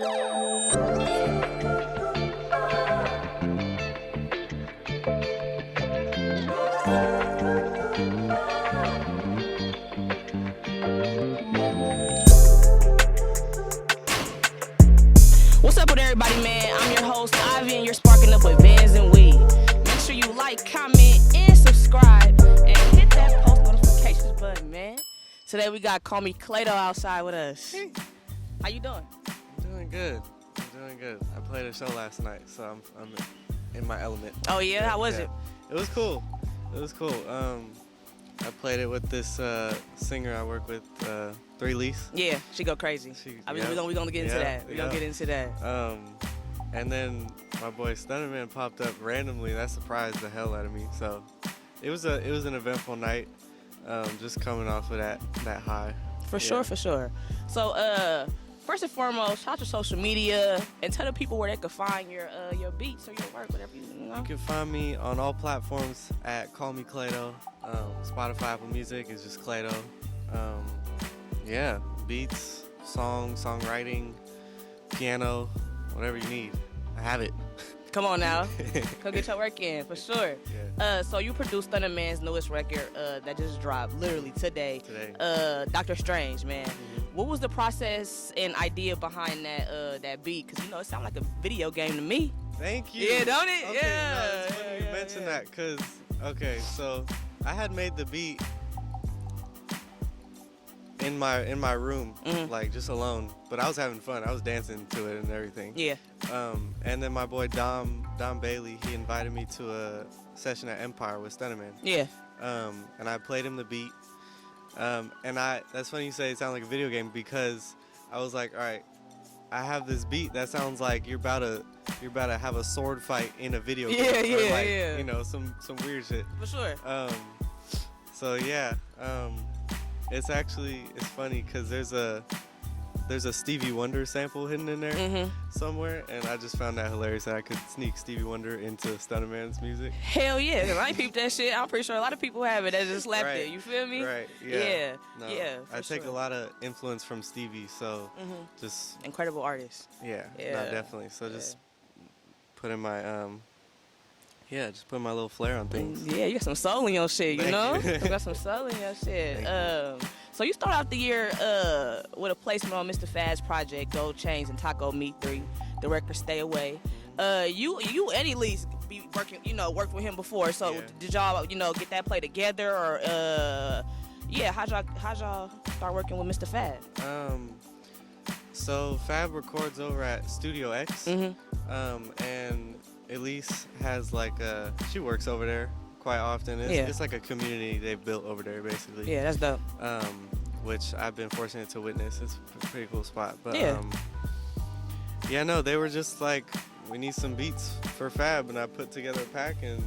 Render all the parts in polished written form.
What's up with everybody, man? I'm your host, Ivy, and you're sparking up with VANSNWEED. Make sure you like, comment, and subscribe, and hit that post notifications button, man. Today we got Call Me claydough outside with us. Hey. How you doing? I'm doing good. I played a show last night, so I'm in my element. Oh yeah, how was it? It was cool. I played it with this singer I work with, 3 Lease. Yeah, she go crazy. We're gonna get into that. We're gonna get into that. And then my boy Stunnerman popped up randomly. That surprised the hell out of me. So it was an eventful night. Just coming off of that high. For sure. So first and foremost, shout out your social media and tell the people where they can find your beats or your work, whatever you know. You can find me on all platforms at Call Me Claydough. Spotify, Apple Music is just Claydough. Beats, songwriting, piano, whatever you need, I have it. Come on now, go get your work in for sure. Yeah. So you produced Thunder Man's newest record that just dropped literally today. Dr. Strange, man. Mm-hmm. What was the process and idea behind that beat? Because it sounds like a video game to me. Thank you. Yeah, don't it? Okay, Yeah. No, it's funny you mentioned that because so I had made the beat in my room, like just alone, but I was having fun. I was dancing to it and everything. Yeah. And then my boy Dom Bailey, he invited me to a session at Empire with Stunnerman. Yeah. And I played him the beat. That's funny you say it sounds like a video game because I was like, all right, I have this beat that sounds like you're about to have a sword fight in a video game. Yeah. Some weird shit. For sure. So yeah, it's funny because there's a Stevie Wonder sample hidden in there somewhere, and I just found that hilarious that I could sneak Stevie Wonder into Stunnerman's music. Hell yeah, because I ain't peeped that shit. I'm pretty sure a lot of people have it that just slapped it. You feel me? Right. Yeah. No, Yeah. I take a lot of influence from Stevie, so just incredible artist. Yeah. No, definitely. So just putting my just putting my little flair on things. Yeah, you got some soul in your shit, you know? You got some soul in your shit. So you start out the year with a placement on Mr. Fad's project, Gold Chains and Taco Meat 3, the record Stay Away. You and Elise be working, worked with him before. So did y'all, get that play together or how'd y'all start working with Mr. Fad? So Fab records over at Studio X. And Elise has she works over there quite often. It's like a community they've built over there, basically. Yeah, that's dope. Which I've been fortunate to witness. It's a pretty cool spot. But they were just like, we need some beats for Fab, and I put together a pack, and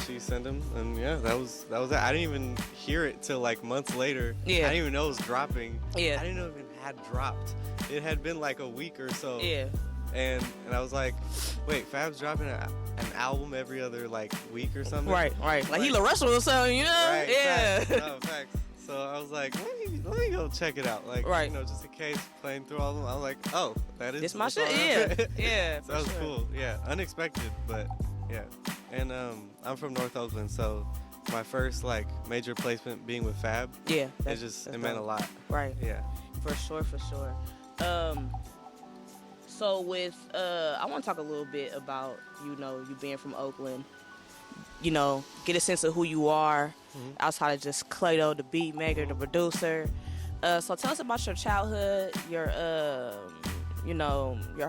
she sent them, and that was it. I didn't even hear it till months later. I didn't even know it was dropping. I didn't know it had dropped. It had been a week or so. And I was like, wait, Fab's dropping an album every other week or something? Right. Like he Lil Russell or something, Right, Yeah. Facts. So I was like, let me go check it out. Just in case, playing through all of them. I was like, oh, that is this my shit. Yeah. So that was cool. Yeah, unexpected, but yeah. And I'm from North Oakland, so my first major placement being with Fab. Yeah. It meant a lot. Right. Yeah. For sure. So with, I want to talk a little bit about, you being from Oakland, get a sense of who you are outside of just Claydough, the beat maker, the producer. So tell us about your childhood, your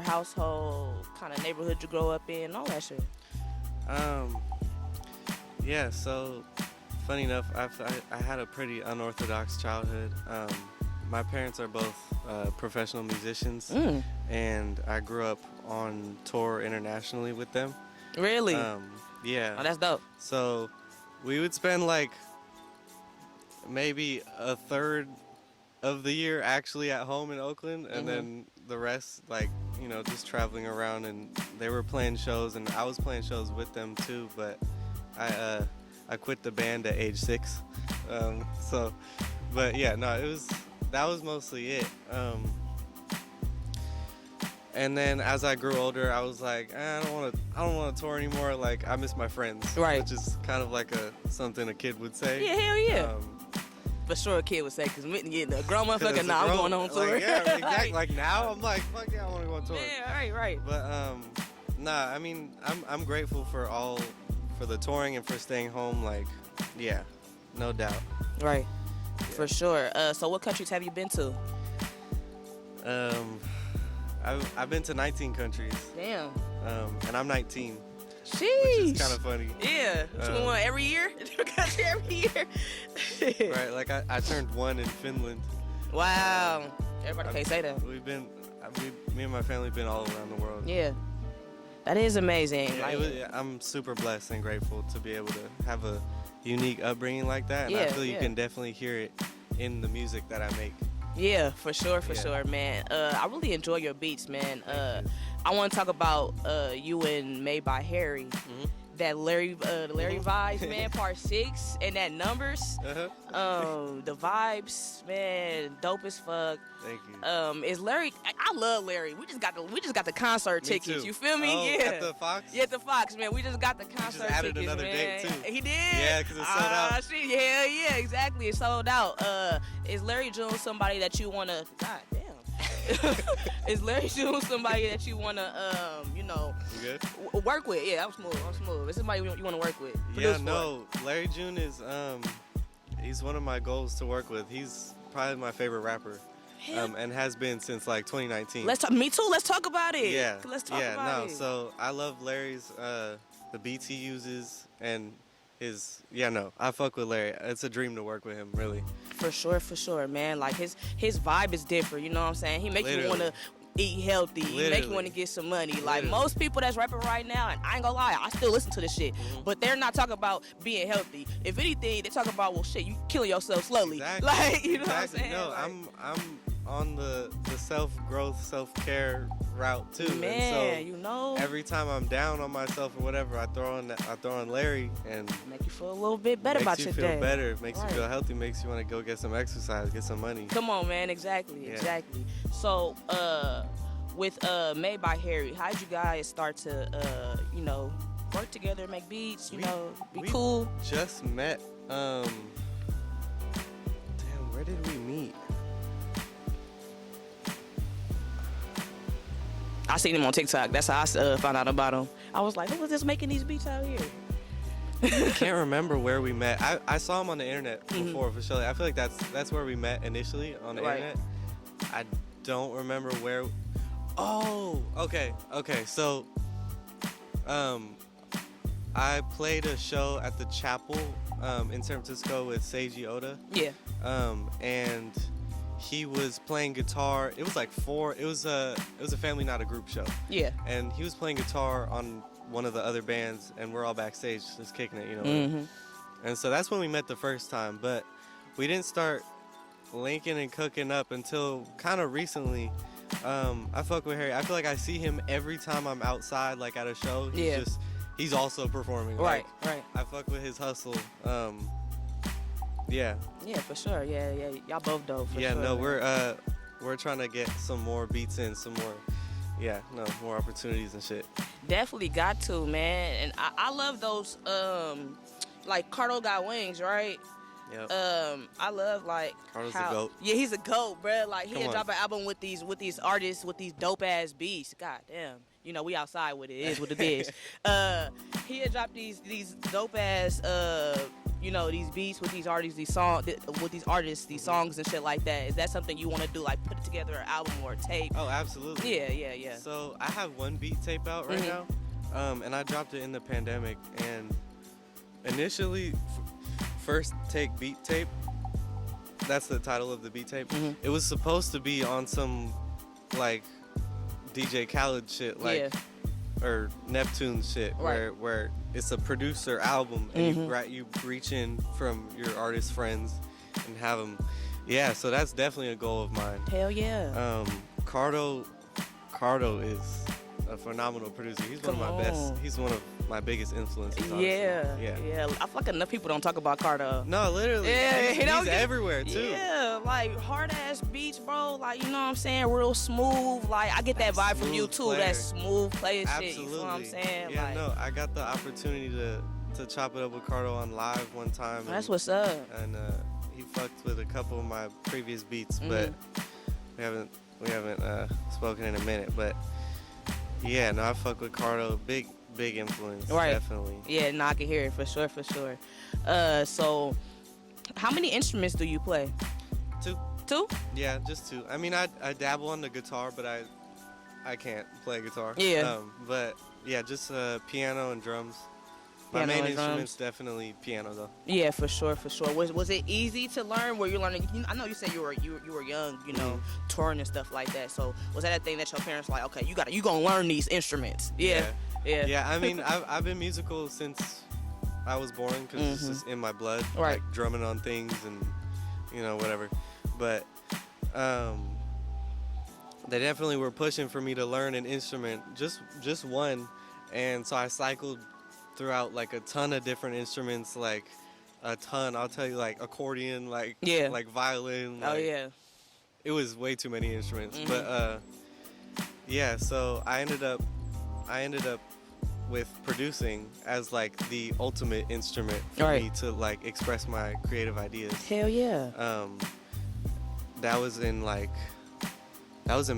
household, kind of neighborhood you grow up in, all that shit. Yeah, so funny enough, I had a pretty unorthodox childhood. My parents are both professional musicians, and I grew up on tour internationally with them. Really? Yeah. Oh, that's dope. So we would spend maybe a third of the year actually at home in Oakland, and then the rest just traveling around, and they were playing shows and I was playing shows with them too, but I quit the band at age 6. But yeah, no, that was mostly it. And then as I grew older, I was like, I don't want to tour anymore. Like, I miss my friends. Right. Which is kind of like something a kid would say. Yeah, hell yeah. For sure, a kid would say, because a grown motherfucker, nah, I'm going on tour. Like, yeah, exactly. Like now, I'm like, fuck yeah, I want to go on tour. Yeah, right. But nah, I mean, I'm grateful for the touring and for staying home. Like, yeah, no doubt. Right. Yeah. For sure. So what countries have you been to? I've been to 19 countries. Damn. And I'm 19. Sheesh. Which is kind of funny. Yeah. One every year? Every year? Right. Like I turned 1 in Finland. Wow. Everybody can't say that. Me and my family been all around the world. Yeah. That is amazing. Yeah, I'm super blessed and grateful to be able to have a unique upbringing like that. And I feel you can definitely hear it in the music that I make. Yeah, for sure, man. I really enjoy your beats, man. I want to talk about you and Made by Harry. Mm-hmm. That Larry vibes, man, part 6, and that numbers. The vibes, man, dope as fuck. Thank you. Is Larry? I love Larry. We just got the concert tickets. Too. You feel me? Oh, yeah. At the Fox. Yeah, at the Fox, man. We just got the concert just added tickets, another man. date too. He did. Yeah, because it's sold out. Shit, yeah, exactly. It's sold out. Is Larry June somebody that you wanna? God damn. Is Larry June somebody that you wanna, work with? Yeah, I'm smooth. It's somebody you wanna work with. Yeah, no. Larry June is he's one of my goals to work with. He's probably my favorite rapper. And has been since like 2019. Me too. Let's talk about it. Yeah. Let's talk about it. So I love Larry's the beats he uses and I fuck with Larry. It's a dream to work with him, really. For sure, man. Like his vibe is different. You know what I'm saying? He makes you want to eat healthy. He make you want to get some money. Like most people that's rapping right now, and I ain't gonna lie, I still listen to this shit. Mm-hmm. But they're not talking about being healthy. If anything, they talk about, well, shit, you killing yourself slowly. Exactly. Like, you know what I'm saying? No, like, I'm on the self-growth, self-care route too. Man, and so every time I'm down on myself or whatever, I throw on Larry and make you feel a little bit better about your day. Makes you feel better, makes you feel healthy, makes you want to go get some exercise, get some money. Come on, man, exactly. So with Made by Harry, how did you guys start to work together, make beats, be cool? Just met. Damn, where did we meet? I seen him on TikTok. That's how I found out about him. I was like, who was this making these beats out here? I can't remember where we met. I saw him on the internet before, for sure. I feel like that's where we met initially, on the internet. I don't remember where. Oh, okay. So, I played a show at the Chapel in San Francisco with Seiji Oda. Yeah. And he was playing guitar. It was like it was a family, not a group show. Yeah. And he was playing guitar on one of the other bands, and we're all backstage just kicking it, Mm-hmm. And so that's when we met the first time, but we didn't start linking and cooking up until kind of recently. I fuck with Harry. I feel like I see him every time I'm outside, like at a show. He's also performing. Right. I fuck with his hustle. Yeah. Yeah, for sure. Yeah. Y'all both dope. For sure. Yeah, no, we're trying to get some more beats in, more opportunities and shit. Definitely got to, man. And I love those. Like Cardo got wings, right? Yep. I love like Cardo's a goat. Yeah, he's a goat, bro. Like he'll drop an album with these artists with these dope ass beats. God damn. We outside with it. It is what it is. He'll drop these dope ass these beats with these artists, these songs and shit like that. Is that something you want to do, like put together an album or a tape? Oh, absolutely. Yeah. So I have one beat tape out right now, and I dropped it in the pandemic. And initially, first take beat tape. That's the title of the beat tape. Mm-hmm. It was supposed to be on some like DJ Khaled shit, or Neptune shit, where it's a producer album and you reach in from your artist friends and have them. Yeah, so that's definitely a goal of mine. Hell yeah. Cardo is a phenomenal producer. He's one of my best. He's one of my biggest influences. Honestly. Yeah. I feel like enough people don't talk about Cardo. No, literally. Yeah, he's everywhere too. Yeah, like hard ass beats, bro. Like, you know what I'm saying? Real smooth. Like, I get that vibe from you too. That smooth player shit. You know what I'm saying? Yeah, like, no, I got the opportunity to chop it up with Cardo on live one time. That's what's up. And he fucked with a couple of my previous beats, but we haven't spoken in a minute. But yeah, no, I fuck with Cardo. Big influence, definitely. Yeah, no, I can hear it for sure. So, how many instruments do you play? 2. 2? Yeah, just 2. I mean, I dabble on the guitar, but I can't play guitar. Yeah. But yeah, just piano and drums. My main instrument's definitely piano, though. Yeah, for sure. Was it easy to learn? Were you learning? I know you said you were young, you know, touring and stuff like that. So was that a thing that your parents were like, okay, you gonna learn these instruments? Yeah. I mean, I've been musical since I was born because it's just in my blood, right? Like drumming on things and you know whatever. But they definitely were pushing for me to learn an instrument, just one, and so I cycled throughout like a ton of different instruments, like a ton. I'll tell you, like accordion, like violin. Like, it was way too many instruments, but yeah. So I ended up with producing as like the ultimate instrument for me to like express my creative ideas. Hell yeah. That was in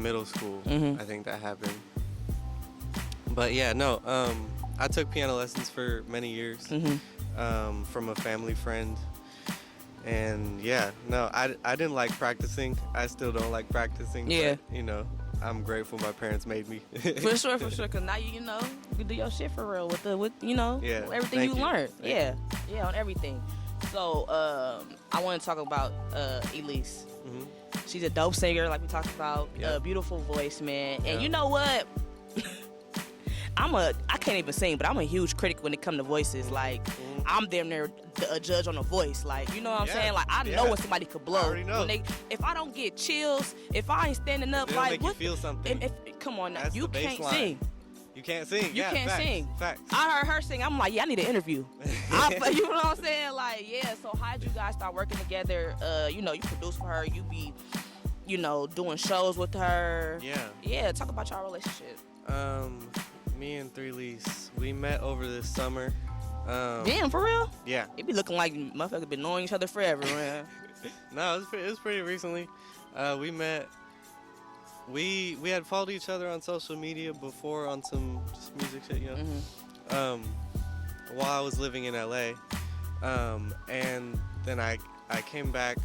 middle school. I think that happened. But yeah, no. I took piano lessons for many years from a family friend. And yeah, no, I didn't like practicing. I still don't like practicing. Yeah. But, you know, I'm grateful my parents made me. For sure. Because now you do your shit for real with everything you learned. Yeah, on everything. So I want to talk about Elise. She's a dope singer, like we talked about. Beautiful voice, man. And you know what? I can't even sing, but I'm a huge critic when it comes to voices. Like, I'm damn near a judge on a voice. Like, you know what I'm saying? Like, I know when somebody could blow. I already know. If I don't get chills, if I ain't standing up, they like, make what? You feel something. Come on now, That's you can't sing. You can't sing. You can't sing. Facts. I heard her sing. I'm like, yeah, I need an interview. You know what I'm saying? Like, yeah. So how'd you guys start working together? You produce for her. You be, doing shows with her. Yeah. Yeah. Talk about y'all relationship. Me and 3Lease, we met over this summer. Damn, for real? Yeah. It be looking like motherfuckers been knowing each other forever, man. No, it was pretty recently. We met. We had followed each other on social media before on some just music shit, while I was living in LA. And then I came back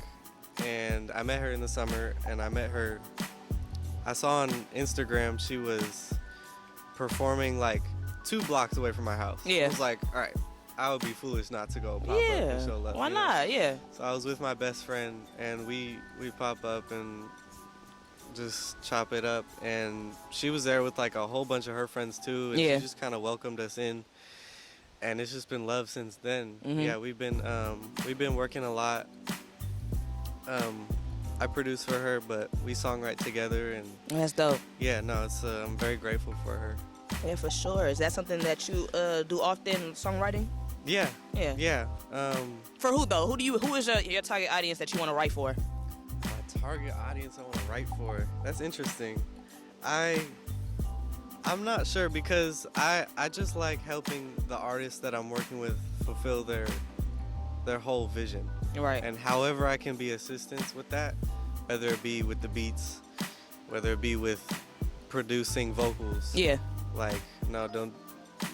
and I met her in the summer, and I saw on Instagram she was performing like 2 blocks away from my house. Yeah. I was like, all right, I would be foolish not to go pop up and show love. Why not? Yeah. So I was with my best friend, and we pop up and just chop it up, and she was there with like a whole bunch of her friends too, and she just kind of welcomed us in, and it's just been love since then. Yeah, we've been working a lot. I produce for her, but we songwrite together, and that's dope. Yeah, no, it's I'm very grateful for her. Yeah, for sure. Is that something that you do often, songwriting? Yeah. For who though? Who is your target audience that you want to write for? My target audience I want to write for. That's interesting. I'm not sure, because I just like helping the artists that I'm working with fulfill their whole vision. Right. And however I can be assistance with that, whether it be with the beats, whether it be with producing vocals. Yeah. Like, no, don't,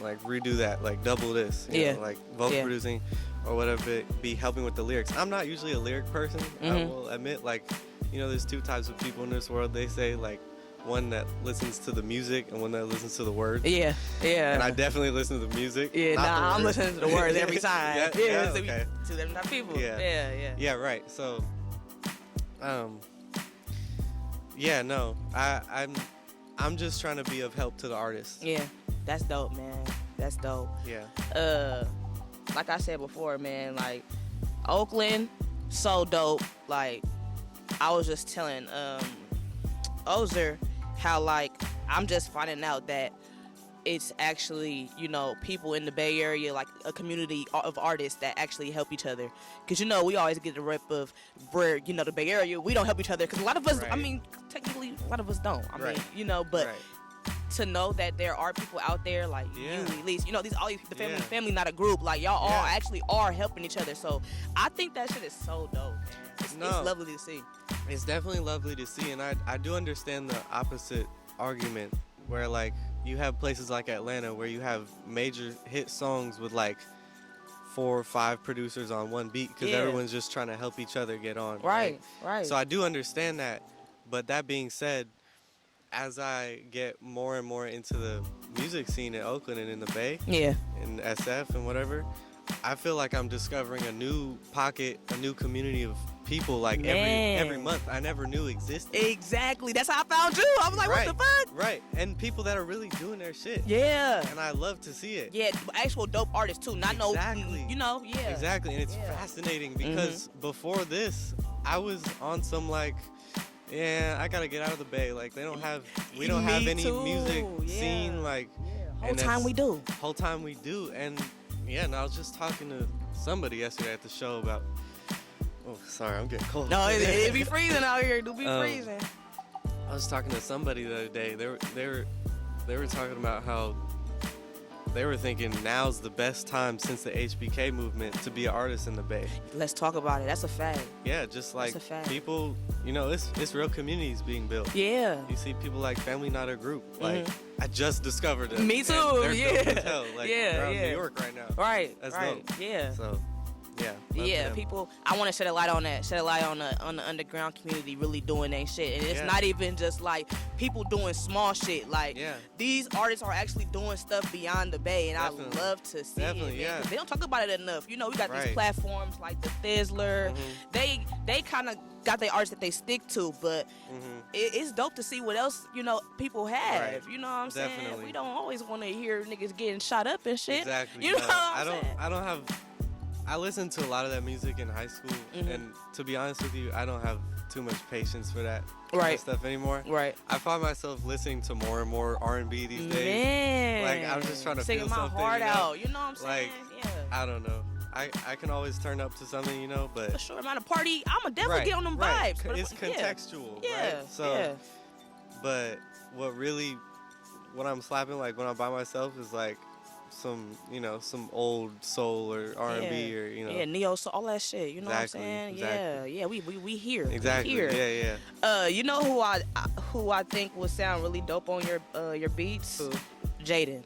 like, redo that, like, double this. You know, like, vocal producing, or whatever it be, helping with the lyrics. I'm not usually a lyric person, I will admit. Like, there's 2 types of people in this world. They say, like, one that listens to the music and one that listens to the words. Yeah. And I definitely listen to the music. Yeah, I'm listening to the words every time. Okay. 2 different type of people. Yeah. Yeah, right. So, yeah, no, I'm just trying to be of help to the artists. Yeah, that's dope, man. That's dope. Yeah. Like I said before, man, like, Oakland, so dope. Like, I was just telling Ozer how, like, I'm just finding out that it's actually, you know, people in the Bay Area, like a community of artists that actually help each other. Because, you know, we always get the rep of where, you know, the Bay Area, we don't help each other. Because a lot of us, I mean, technically, a lot of us don't. I mean, you know, but to know that there are people out there, like you, at least, you know, the family, not a group. Like, y'all all actually are helping each other. So I think that shit is so dope, man. It's lovely to see. It's definitely lovely to see. And I do understand the opposite argument where, like, you have places like Atlanta where you have major hit songs with like 4 or 5 producers on one beat because everyone's just trying to help each other get on. Right. So I do understand that. But that being said, as I get more and more into the music scene in Oakland and in the Bay, in SF and whatever, I feel like I'm discovering a new pocket, a new community of people like every month I never knew existed. Exactly. That's how I found you. I was like, what the fuck? Right. And people that are really doing their shit. Yeah. And I love to see it. Yeah, actual dope artists too. Not exactly. you know, Exactly. And it's fascinating because before this, I was on some like, I gotta get out of the Bay. Like we don't have any music scene. Like whole time we do. And and I was just talking to somebody yesterday at the show about. Oh, sorry, I'm getting cold. No, it be freezing out here. Do be freezing. I was talking to somebody the other day. They were talking about how they were thinking now's the best time since the HBK movement to be an artist in the Bay. Let's talk about it. That's a fact. Yeah, just like people, you know, it's real communities being built. Yeah. You see people like Family Not a Group. Like I just discovered them. Me too. They're dope as hell. Like they're out in New York right now. Right. That's dope. Yeah. So. People. I want to shed a light on that. Shed a light on the underground community really doing their shit, and it's not even just like people doing small shit. Like these artists are actually doing stuff beyond the Bay, and I love to see it. Yeah, they don't talk about it enough. You know, we got these platforms like the Fizzler. They kind of got their artists that they stick to, but it's dope to see what else, you know, people have. You know what I'm saying? We don't always want to hear niggas getting shot up and shit. Exactly. You know what I'm saying? I listened to a lot of that music in high school, and to be honest with you, I don't have too much patience for that kind of stuff anymore. I find myself listening to more and more R&B these days. Man. Like, I'm just trying to feel something. Singing my heart out, you know what I'm saying? Like, I don't know. I can always turn up to something, you know, but... For sure, I'm at a party, I'ma definitely get on them vibes. But it's contextual, right? So, but what I'm slapping, like, when I'm by myself is, like, some old soul or R&B or, you know. Yeah, neo soul, all that shit, you know what I'm saying? Exactly. Yeah, we here. Exactly, we here. yeah. You know who I think would sound really dope on your beats? Who? Jaden.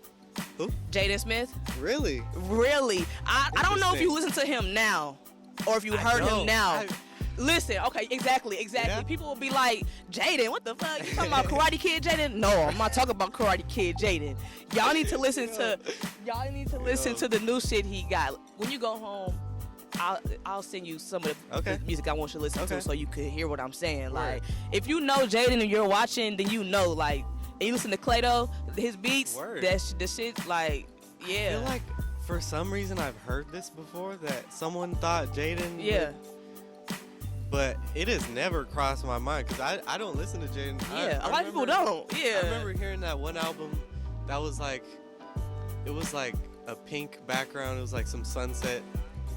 Who? Jaden Smith. Really? Really. I don't know if you listen to him now or if you heard him now. Listen, okay, exactly. Yeah. People will be like, Jaden, what the fuck? You talking about Karate Kid Jaden? No, I'm not talking about Karate Kid Jaden. Y'all need to listen to the new shit he got. When you go home, I'll send you some of the music I want you to listen to so you could hear what I'm saying. Like, if you know Jaden and you're watching, then you know, like, and you listen to Claydough, his beats, the shit, like, I feel like for some reason I've heard this before, that someone thought Jaden but it has never crossed my mind because I don't listen to Jaden. A lot of people don't. Yeah. I remember hearing that one album that was like, it was like a pink background. It was like some sunset.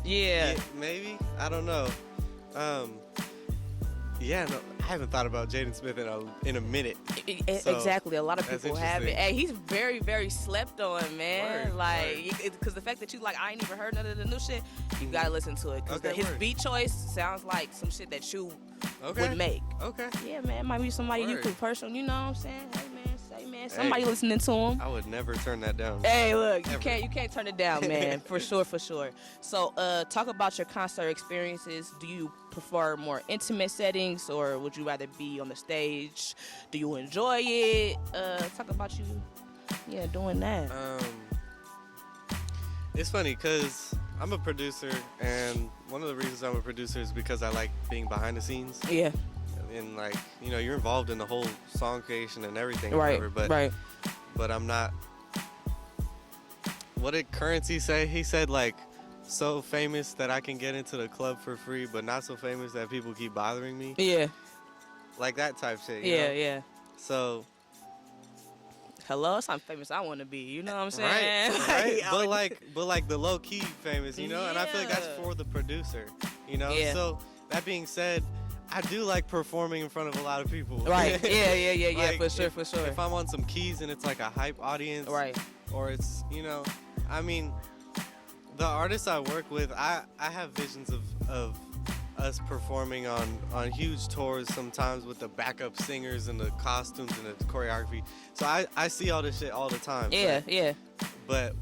Yeah. Maybe? I don't know. No, I haven't thought about Jaden Smith in a minute. Exactly. A lot of people haven't. Hey, he's very, very slept on, man. Because the fact that you like, I ain't even heard none of the new shit, you gotta listen to it. Because his beat choice sounds like some shit that you would make. Okay. Yeah, man. It might be somebody you could personally, you know what I'm saying? Hey, man, somebody listening to him. I would never turn that down. Hey, look, you can't turn it down, man. For sure. So, talk about your concert experiences. Do you prefer more intimate settings, or would you rather be on the stage? Do you enjoy it? Talk about you, doing that. It's funny because I'm a producer, and one of the reasons I'm a producer is because I like being behind the scenes. Yeah. And like, you know, you're involved in the whole song creation and everything. Right. Whatever, but I'm not. What did Currency say? He said like, so famous that I can get into the club for free, but not so famous that people keep bothering me. Yeah. Like that type shit. Yeah. So Hello, it's something famous I want to be. You know what I'm saying? Right. but like the low key famous, you know. And I feel like that's for the producer, you know. Yeah. So that being said, I do like performing in front of a lot of people. Right. Yeah. Like, for sure. If I'm on some keys and it's like a hype audience, right, or it's, you know, I mean, the artists I work with, I have visions of us performing on huge tours sometimes with the backup singers and the costumes and the choreography. So I see all this shit all the time. Yeah. But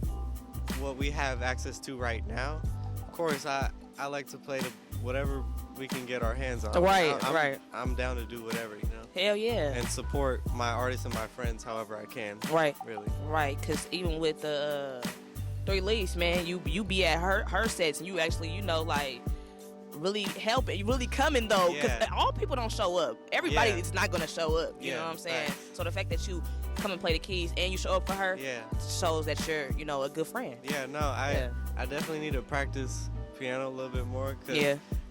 what we have access to right now, of course, I like to play whatever we can get our hands on. Right. I'm down to do whatever, you know. Hell yeah. And support my artists and my friends however I can. Right. Really. Right, because even with the release, man, you be at her sets and you actually, you know, like, really helping, you really coming though, because all people don't show up. Everybody is not gonna show up. You know what I'm saying? Right. So the fact that you come and play the keys and you show up for her, shows that you're, you know, a good friend. Yeah, no, I definitely need to practice piano a little bit more.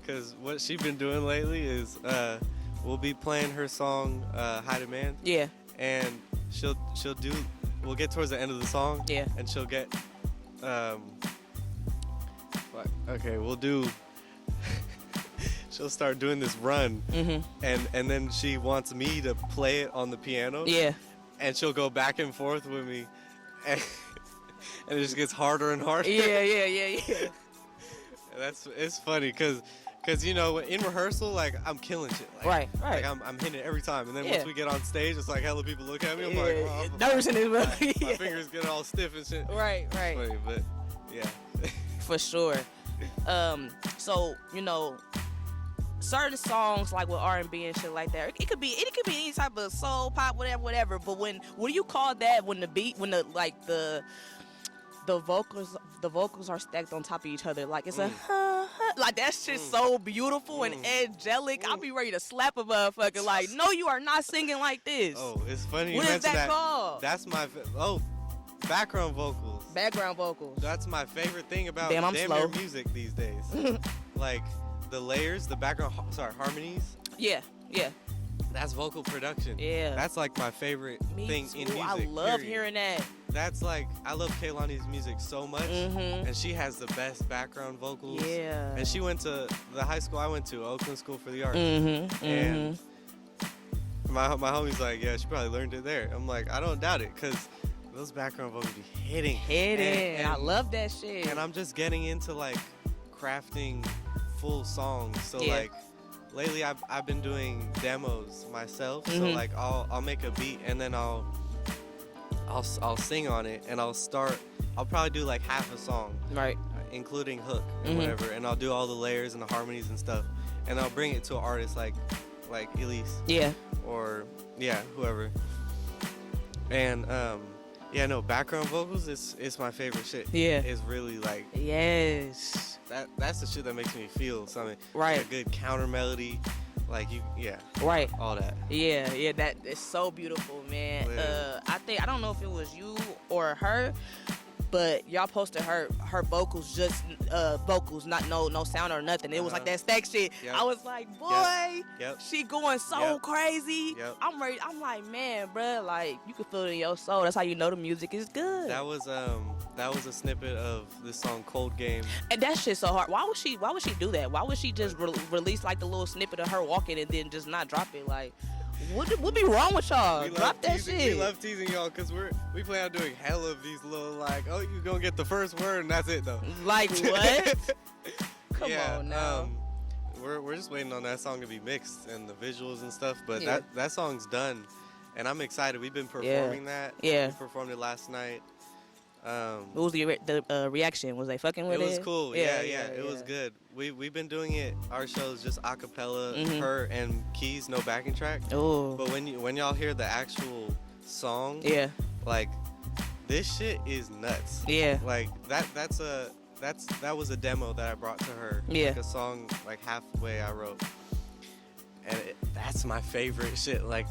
Because what she's been doing lately is we'll be playing her song High Demand. Yeah. And we'll get towards the end of the song. Yeah. And she'll get we'll do. She'll start doing this run, and then she wants me to play it on the piano. Yeah. And she'll go back and forth with me, and it just gets harder and harder. Yeah. It's funny because you know, in rehearsal, like, I'm killing shit. Like, right. Like I'm hitting it every time, and then once we get on stage, it's like hella people look at me. I'm like, oh, nervous in it. My fingers get all stiff and shit. Right. It's funny, but yeah. For sure. So, you know, certain songs like with R&B and shit like that, it could be any type of soul, pop, whatever. But what do you call that when the vocals are stacked on top of each other? Like, it's like, that shit's so beautiful and angelic. I'll be ready to slap a motherfucker. Like, no, you are not singing like this. Oh, it's funny. What is that called? That's my background vocals. Background vocals. That's my favorite thing about damn near music these days. Like the layers, the background, harmonies. Yeah. That's vocal production. Yeah. That's like my favorite thing in music. I love hearing that. That's like, I love Kehlani's music so much, and she has the best background vocals. Yeah. And she went to the high school I went to, Oakland School for the Arts. And my homie's like, yeah, she probably learned it there. I'm like, I don't doubt it, because those background vocals be hitting. And I love that shit. And I'm just getting into like crafting full songs. So like lately I've been doing demos myself. So like I'll make a beat and then I'll sing on it, and I'll probably do like half a song. Right. Including hook and whatever, and I'll do all the layers and the harmonies and stuff. And I'll bring it to an artist like Elise. Yeah. Or whoever. And background vocals is my favorite shit. Yeah. It's really like, yes. That's the shit that makes me feel something. Right. Like a good counter melody. Like right. All that. Yeah, that is so beautiful, man. I don't know if it was you or her, but y'all posted her vocals, just vocals, not no sound or nothing. It was like that stack shit. Yep. I was like, boy, she going so crazy. Yep. I'm ready. I'm like, man, bro, like, you can feel it in your soul. That's how you know the music is good. That was a snippet of this song Cold Game. And that shit's so hard. Why would she do that? Why would she just release like the little snippet of her walking and then just not drop it? Like, what be wrong with y'all? Drop that shit. We love teasing y'all because we plan on doing hell of these little, like, oh, you gonna get the first word and that's it though. Like what? Come on now. We're just waiting on that song to be mixed and the visuals and stuff, but that song's done, and I'm excited. We've been performing that. Yeah. We performed it last night. What was the reaction? Was they fucking with it? It was cool. Yeah. It was good. We've been doing it. Our show's just a cappella, her and keys, no backing track. Oh. But when y'all hear the actual song, like, this shit is nuts. Yeah. Like that was a demo that I brought to her. Yeah. Like a song like halfway I wrote, and that's my favorite shit. Like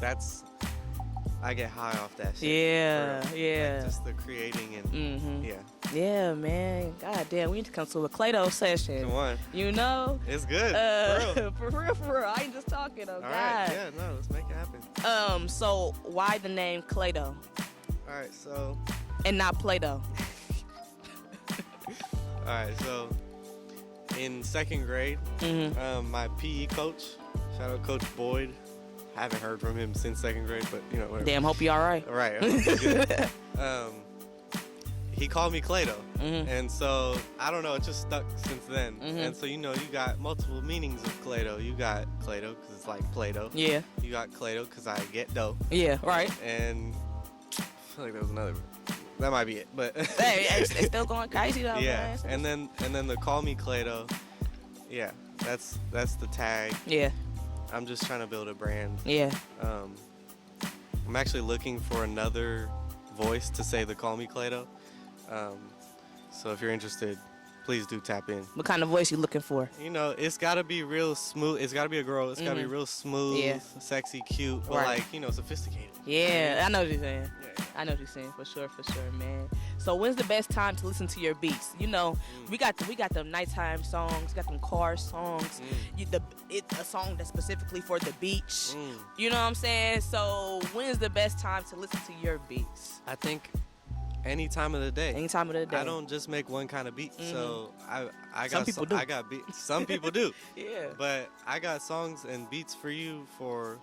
I get high off that shit. Yeah. Like, just the creating and Yeah, man. God damn, we need to come to a claydough session. Come on. You know? It's good. For real. I ain't just talking. Oh, God. All right. Yeah, no, let's make it happen. So why the name claydough? All right, so. And not Play-Doh. All right, so in 2nd grade, my PE coach, shout out Coach Boyd. I haven't heard from him since 2nd grade, but you know, whatever. Damn, hope you all right. Right. He called me Claydough, and so I don't know, it just stuck since then. And so you know, you got multiple meanings of Claydough. You got Claydough because it's like Play-Doh. Yeah. You got Claydough because I get dough. Yeah. Right. And I feel like there was another. That might be it, but hey, it's still going crazy though. Yeah, man. and then the call me Claydough. Yeah, that's the tag. Yeah. I'm just trying to build a brand. Yeah. I'm actually looking for another voice to say the call me Claydough. So if you're interested, please do tap in. What kind of voice you looking for? You know, it's gotta be real smooth. It's gotta be a girl. It's gotta be real smooth, sexy, cute, but like, you know, sophisticated. Yeah, I know what you're saying. Yeah. I know what you're saying for sure, man. So when's the best time to listen to your beats? You know, we got them nighttime songs, got them car songs. It's a song that's specifically for the beach. You know what I'm saying? So when's the best time to listen to your beats? I think any time of the day. Any time of the day. I don't just make one kind of beat. So I got Some people do. I got beats. Some people do. Yeah. But I got songs and beats for you for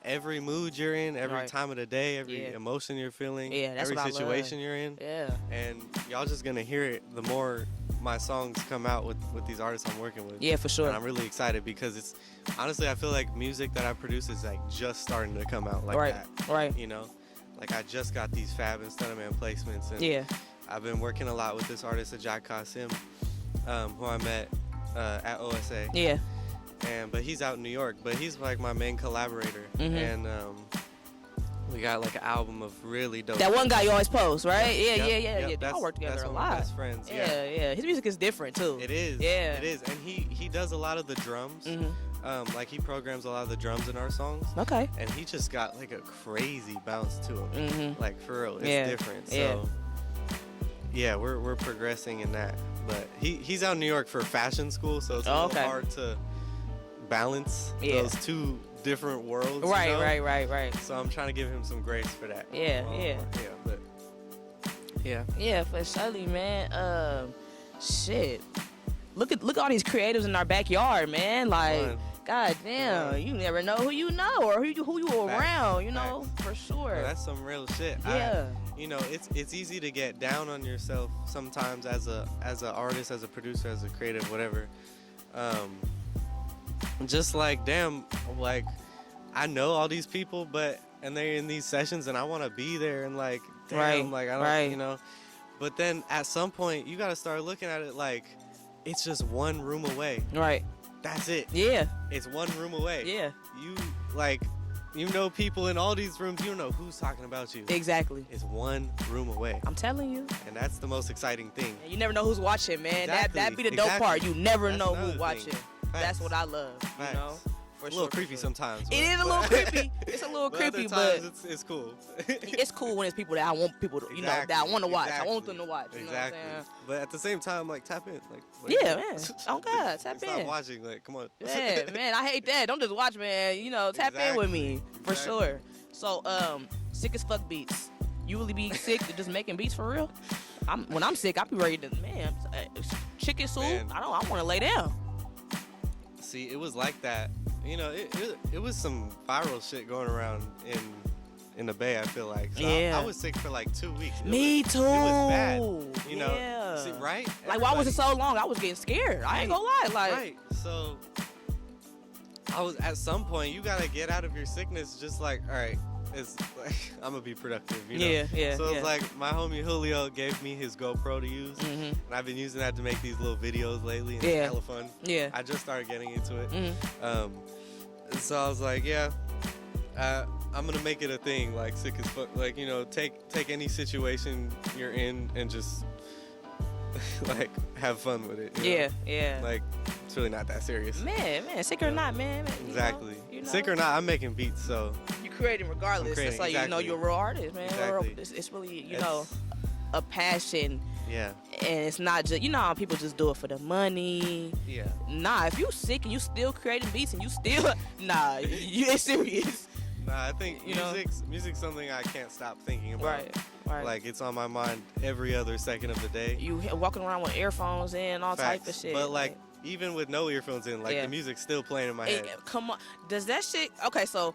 every mood you're in, every time of the day, every emotion you're feeling, that's every what situation you're in. Yeah. And y'all just gonna hear it the more my songs come out with these artists I'm working with. Yeah, for sure. And I'm really excited because it's honestly, I feel like music that I produce is like just starting to come out like that. Right. You know, like I just got these Fab and Stunner Man placements, and I've been working a lot with this artist, Ajay Kasim, who I met at OSA. Yeah. But he's out in New York, but he's like my main collaborator. And we got like an album of really dope. That one guy you always post, right? Yeah. Y'all work together a lot. That's one of my best friends. Yeah. His music is different too. It is. Yeah. It is. And he does a lot of the drums. Like he programs a lot of the drums in our songs. Okay. And he just got like a crazy bounce to him. Like for real, it's different. So yeah, we're progressing in that. But he's out in New York for fashion school, so it's a little hard to balance those two different worlds. Right, you know? right. So I'm trying to give him some grace for that. Yeah, for surely, man. Shit. Look at all these creatives in our backyard, man. Like, god damn, you never know who you know or who you around, you know, for sure. Well, that's some real shit. Yeah. You know, it's easy to get down on yourself sometimes as an artist, as a producer, as a creative, whatever. Just like, damn, like I know all these people, and they're in these sessions, and I want to be there, and like, damn, like I don't, you know. But then at some point, you got to start looking at it like it's just one room away. Right. That's it. Yeah. It's one room away. Yeah. You know people in all these rooms. You don't know who's talking about you. Exactly. It's one room away. I'm telling you. And that's the most exciting thing. And you never know who's watching, man. Exactly. That be the dope part. You never know who's watching. Facts. That's what I love. You know. For a little creepy sometimes. It is a little creepy. It's a little creepy, but it's cool. It's cool when it's people that I want people to, you know, that I want to watch. I want them to watch. You know what I'm saying? But at the same time, like tap in, like. Yeah, man. Oh God, tap in. Stop watching, like, come on. Yeah, man. I hate that. Don't just watch, man. You know, tap in with me for sure. So, sick as fuck beats. You really be sick to just making beats for real? When I'm sick, I be ready to, man. Chicken soup. Man. I want to lay down. See, it was like that. You know, it was some viral shit going around in the Bay, I feel like. So I was sick for like 2 weeks. Me too. It was bad. You know, see, right? Like, why was it so long? I was getting scared. I ain't gonna lie. Like, right. So I was, at some point, you gotta get out of your sickness. Just like, all right, it's like I'm gonna be productive. You know? Yeah. So it's like my homie Julio gave me his GoPro to use, and I've been using that to make these little videos lately. And it's hella fun. Yeah. I just started getting into it. So I was like, I'm gonna make it a thing, like sick as fuck. Like, you know, take any situation you're in and just like have fun with it. You know? Yeah. Like, it's really not that serious. Man, sick or not, man. Exactly. You know? Sick or not, I'm making beats, so. You're creating regardless. It's like, you know, you're a real artist, man. Exactly. It's really, you know, a passion. Yeah. And it's not just, you know how people just do it for the money. Yeah. Nah, if you sick and you still creating beats and you still, it's serious. Nah, I think music's something I can't stop thinking about. Right. Like, it's on my mind every other second of the day. You walking around with earphones in, all Facts. type of shit. But, like, even with no earphones in, like, the music's still playing in my head. Come on. Does that shit... Okay, so...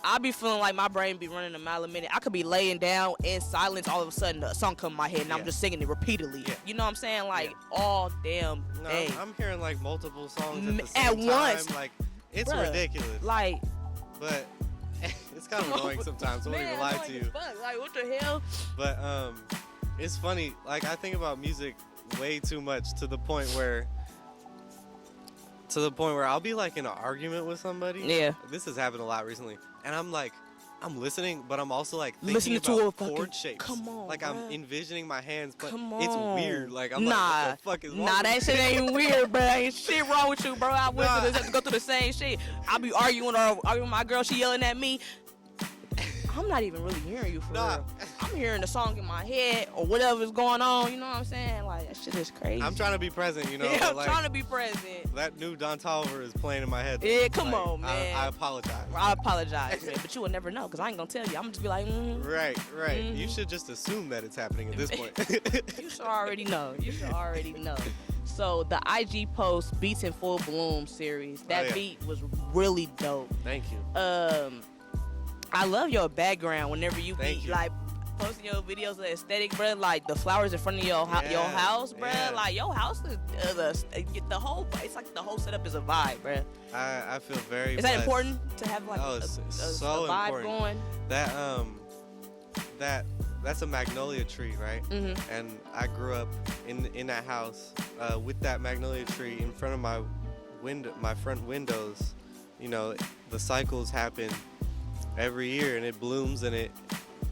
I be feeling like my brain be running a mile a minute. I could be laying down in silence, all of a sudden a song come in my head and I'm just singing it repeatedly. Yeah. You know what I'm saying? Like all damn day. No, I'm hearing like multiple songs at the at same once. time. Like it's ridiculous. Like, but it's kind of annoying sometimes. I won't even lie to you. Like what the hell? But it's funny. Like I think about music way too much to the point where I'll be like in an argument with somebody. Yeah. This has happened a lot recently. And I'm like, I'm listening, but I'm also like thinking listening about to chord shapes. Come on, like bruh. I'm envisioning my hands, but come on. it's weird. Like I'm like, what the fuck is wrong with that shit ain't weird, bro. Ain't shit wrong with you, bro. I went to this, have to go through the same shit. I be arguing with my girl. She yelling at me. I'm not even really hearing you for real. I'm hearing the song in my head or whatever's going on. You know what I'm saying? Like that shit is crazy. I'm trying to be present, you know. Yeah, I'm like, trying to be present. That new Don Toliver is playing in my head. Yeah, come like, on, man. I apologize. I apologize, man. But you will never know because I ain't gonna tell you. I'm just be like, Right. You should just assume that it's happening at this point. You should already know. So the IG post Beats in Full Bloom series. That beat was really dope. Thank you. I love your background whenever you like posting your videos of the aesthetic, bro. Like the flowers in front of your house, bro. Yeah. Like your house is the whole. It's like the whole setup is a vibe, bro. I feel very. Is that important to have like a vibe important. going? That's a magnolia tree, right? Mm-hmm. And I grew up in that house with that magnolia tree in front of my front windows. You know, the cycles happen every year, and it blooms, and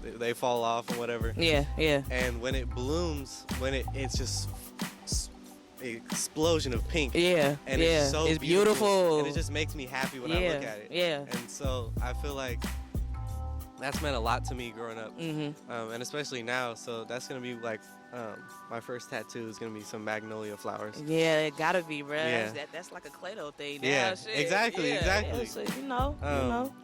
they fall off and whatever. Yeah. And when it blooms, it's just an explosion of pink. Yeah. And it's so beautiful. And it just makes me happy when I look at it. Yeah. And so I feel like that's meant a lot to me growing up, and especially now. So that's gonna be like my first tattoo is gonna be some magnolia flowers. Yeah, it gotta be, bro. Yeah. That's like a claydough thing. Now, yeah, shit. exactly. Yeah, so, you know.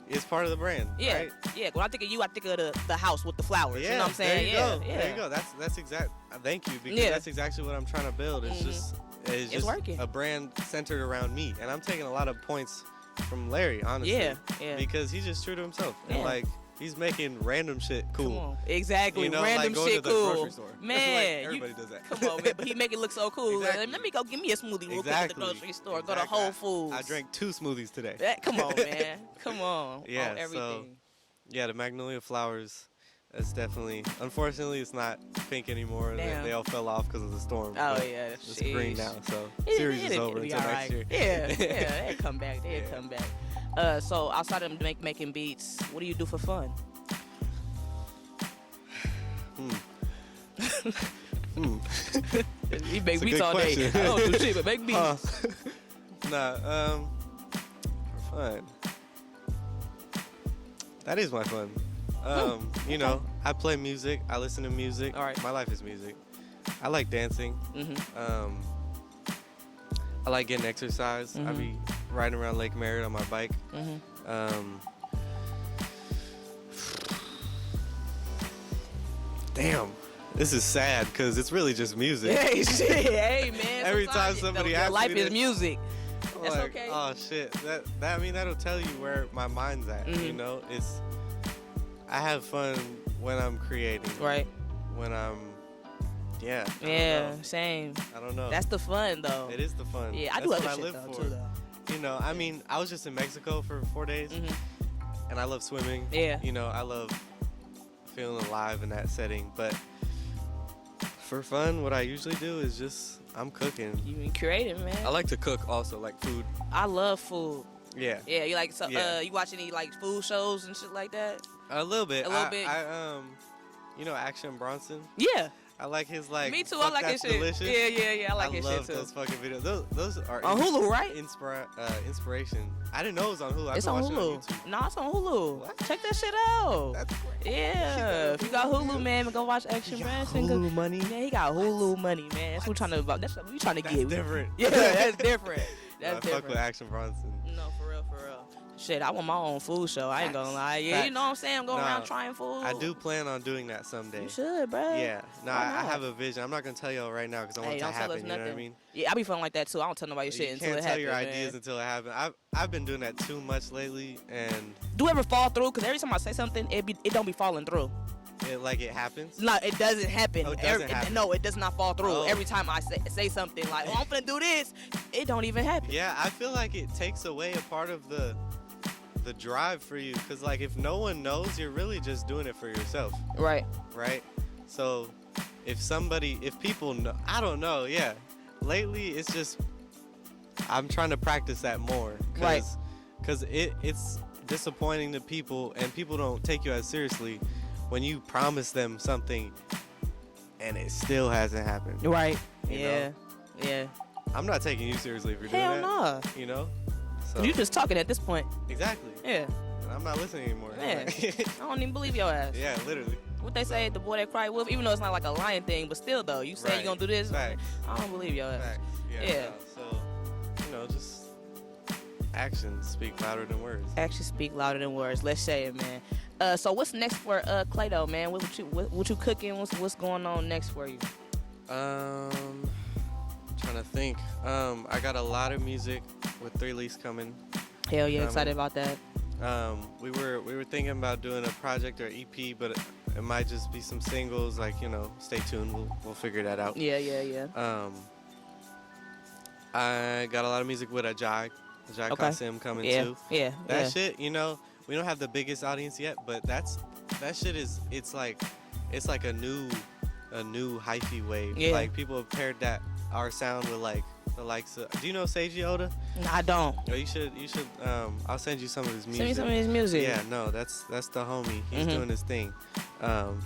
It's part of the brand. Yeah, right? yeah. When I think of you, I think of the house with the flowers. Yeah, you know what I'm saying? There you go. That's exact. Thank you, because that's exactly what I'm trying to build. It's just working. a brand centered around me, and I'm taking a lot of points from Larry, honestly. Yeah. Because he's just true to himself, and like. He's making random shit cool. Come on. Exactly. You know, random like going shit to the cool. grocery store. Man. Everybody does that. Come on, man. But he make it look so cool. Exactly. Let me go give me a smoothie real quick at the grocery store. Go to Whole Foods. I drank 2 smoothies today. Come on, man. Come on. Yeah, on everything. So, the magnolia flowers, that's definitely, unfortunately, it's not pink anymore. They all fell off because of the storm. Oh, yeah. It's green now, so series is over until next year. Yeah, they'll come back. Come back. So outside of making beats, what do you do for fun? He make beats all day. I don't do shit, but make beats. For fun. That is my fun. You know, I play music. I listen to music. All right. My life is music. I like dancing. I like getting exercise. I be riding around Lake Merritt on my bike. Damn. This is sad because it's really just music. Hey, shit. Hey, man. Every time somebody asks me life is this, music. That's like, okay. Oh, shit. That'll tell you where my mind's at, you know? I have fun when I'm creating. Right. When I'm, same. I don't know. That's the fun, though. It is the fun. Yeah, I do other shit, too, though. You know, I mean, I was just in Mexico for 4 days, and I love swimming. Yeah. You know, I love feeling alive in that setting, but for fun, what I usually do is just, I'm cooking. You been creating, man. I like to cook also, like food. I love food. Yeah. Yeah, you like, you watch any, like, food shows and shit like that? A little bit. A little bit? You know Action Bronson? Yeah. I like his, like, me too. I like his shit. Delicious. Yeah. I like his shit too. I love those fucking videos. Those are on Hulu, right? Inspiration. I didn't know it was on Hulu. It's on Hulu. Nah, it's on Hulu. What? Check that shit out. Yeah. If you got Hulu, man, go watch Action Bronson. Hulu money. Yeah, he got Hulu money, man. That's what we trying to get. Different. Yeah, that's different. That's different. Fuck with Action Bronson. No, for real. Shit, I want my own food show. I ain't gonna lie. Yeah, you know what I'm saying? I'm going around trying food. I do plan on doing that someday. You should, bro. Yeah. No, I have a vision. I'm not gonna tell y'all right now because I want it to happen. You know what I mean? Yeah, I be feeling like that too. I don't tell nobody shit until it happens. You can't tell your ideas until it happens. I've been doing that too much lately, and do you ever fall through? Because every time I say something, it don't be falling through. It happens? No, it doesn't happen. Oh, it doesn't happen. No, it does not fall through. Every time I say something like, "Oh, I'm gonna do this," it don't even happen. Yeah, I feel like it takes away a part of the drive for you, because like if no one knows, you're really just doing it for yourself. Right. So if people know, I don't know. Yeah, lately it's just I'm trying to practice that more, because it's disappointing to people, and people don't take you as seriously when you promise them something and it still hasn't happened. Right. You know? I'm not taking you seriously if you're doing that. Hell no. You know? So. You just talking at this point. Exactly. Yeah. And I'm not listening anymore. Yeah. I don't even believe your ass. Yeah, literally. What they say, the boy that cried wolf, even though it's not like a lion thing, but still though, you say you gonna do this. Facts. I don't believe your ass. Facts. Yeah. No, so, just actions speak louder than words. Actions speak louder than words. Let's say it, man. So what's next for Claydough, man? What you cooking? What's going on next for you? Trying to think. I got a lot of music with 3 Lease coming. Hell yeah, excited about that. We were thinking about doing a project or EP, but it might just be some singles. Like, stay tuned. We'll figure that out. Yeah. I got a lot of music with Ajay Kasim coming too. Yeah. That shit, we don't have the biggest audience yet, but that shit it's like a new hyphy wave. Yeah. Like people have paired our sound with like the likes of. Do you know Seiji Oda? No, I don't. Oh, you should. I'll send you some of his music. Send me some of his music. Yeah, no, that's the homie. He's doing his thing.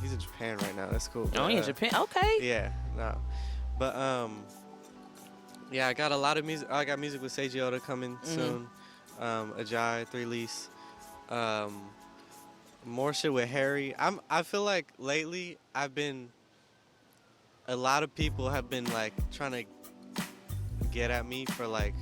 He's in Japan right now. That's cool. Oh, he's in Japan. Okay. Yeah, no, but yeah, I got a lot of music. I got music with Seiji Oda coming soon. Ajay, 3 Lease. More shit with Harry. I feel like lately a lot of people have been like trying to get at me for like